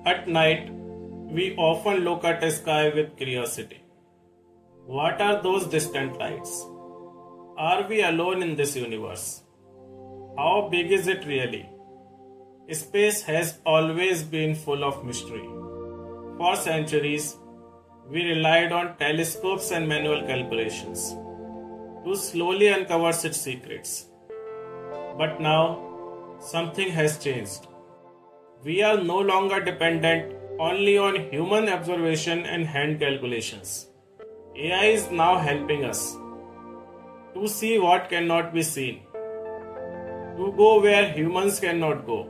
At night, we often look at the sky with curiosity. What are those distant lights? Are we alone in this universe? How big is it really? Space has always been full of mystery. For centuries, we relied on telescopes and manual calculations to slowly uncover its secrets. But now, something has changed. We are no longer dependent only on human observation and hand calculations. AI is now helping us to see what cannot be seen, to go where humans cannot go,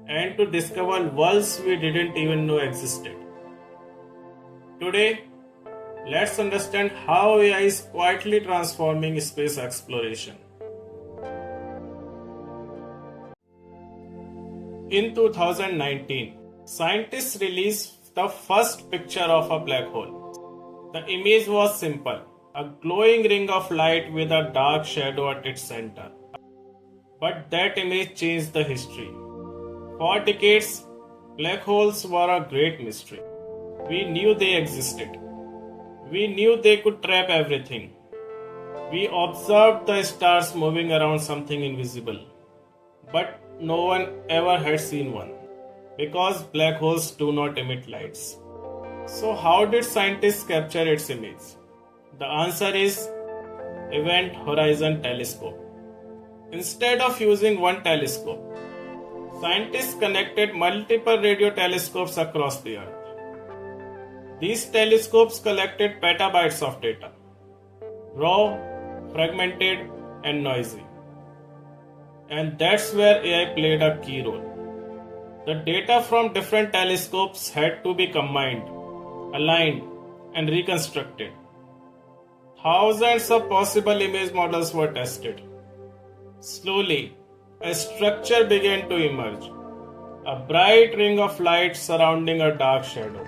and to discover worlds we didn't even know existed. Today, let's understand how AI is quietly transforming space exploration. In 2019, scientists released the first picture of a black hole. The image was simple, a glowing ring of light with a dark shadow at its center. But that image changed the history. For decades, black holes were a great mystery. We knew they existed. We knew they could trap everything. We observed the stars moving around something invisible. But no one ever had seen one, because black holes do not emit lights. So how did scientists capture its image? The answer is Event Horizon Telescope. Instead of using one telescope, scientists connected multiple radio telescopes across the Earth. These telescopes collected petabytes of data, raw, fragmented, and noisy. And that's where AI played a key role. The data from different telescopes had to be combined, aligned, and reconstructed. Thousands of possible image models were tested. Slowly, a structure began to emerge, a bright ring of light surrounding a dark shadow.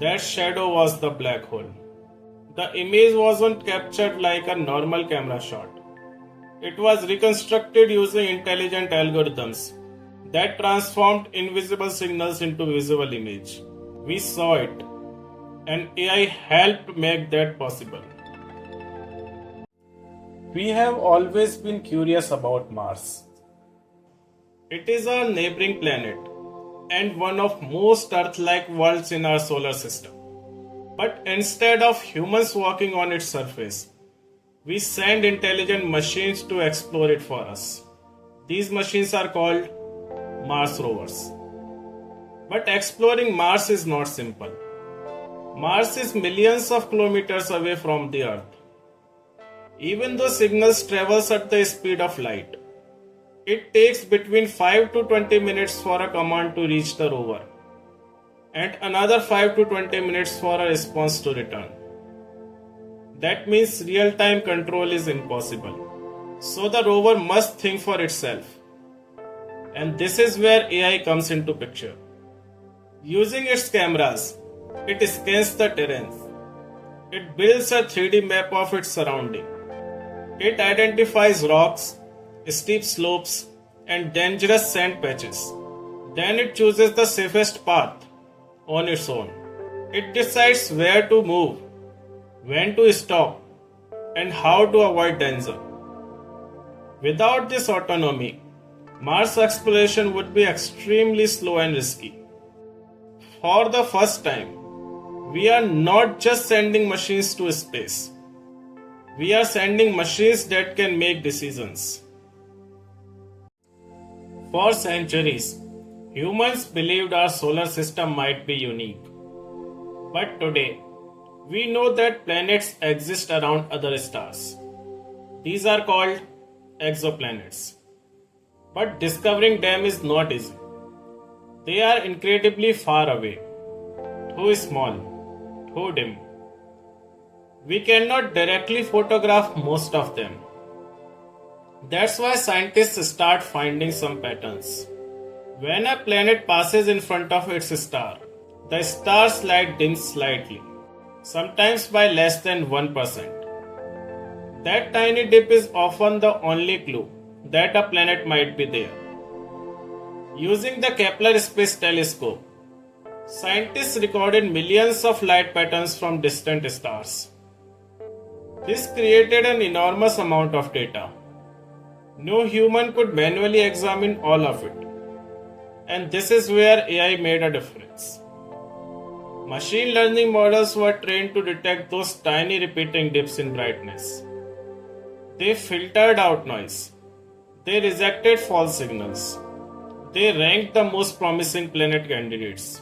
That shadow was the black hole. The image wasn't captured like a normal camera shot. It was reconstructed using intelligent algorithms that transformed invisible signals into visible image. We saw it, and AI helped make that possible. We have always been curious about Mars. It is our neighboring planet and one of most Earth-like worlds in our solar system. But instead of humans walking on its surface, we send intelligent machines to explore it for us. These machines are called Mars rovers. But exploring Mars is not simple. Mars is millions of kilometers away from the Earth. Even though signals travel at the speed of light, it takes between 5 to 20 minutes for a command to reach the rover, and another 5 to 20 minutes for a response to return. That means real-time control is impossible. So the rover must think for itself. And this is where AI comes into picture. Using its cameras, it scans the terrain. It builds a 3D map of its surrounding. It identifies rocks, steep slopes, and dangerous sand patches. Then it chooses the safest path on its own. It decides where to move, when to stop, and how to avoid danger. Without this autonomy, Mars exploration would be extremely slow and risky. For the first time, we are not just sending machines to space. We are sending machines that can make decisions. For centuries, humans believed our solar system might be unique. But today, we know that planets exist around other stars. These are called exoplanets. But discovering them is not easy. They are incredibly far away, too small, too dim. We cannot directly photograph most of them. That's why scientists start finding some patterns. When a planet passes in front of its star, the star's light dims slightly, sometimes by less than 1%. That tiny dip is often the only clue that a planet might be there. Using the Kepler Space Telescope, scientists recorded millions of light patterns from distant stars. This created an enormous amount of data. No human could manually examine all of it. And this is where AI made a difference. Machine learning models were trained to detect those tiny repeating dips in brightness. They filtered out noise. They rejected false signals. They ranked the most promising planet candidates.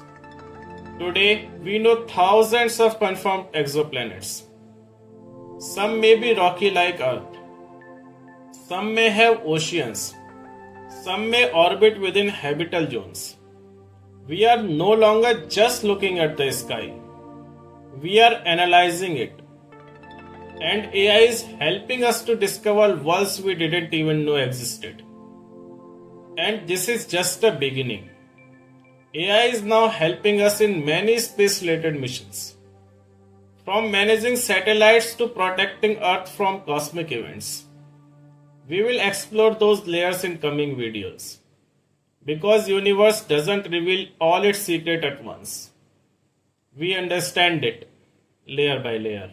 Today, we know thousands of confirmed exoplanets. Some may be rocky like Earth. Some may have oceans. Some may orbit within habitable zones. We are no longer just looking at the sky. We are analyzing it. And AI is helping us to discover worlds we didn't even know existed. And this is just the beginning. AI is now helping us in many space-related missions. From managing satellites to protecting Earth from cosmic events. We will explore those layers in coming videos. Because universe doesn't reveal all its secret at once. We understand it layer by layer.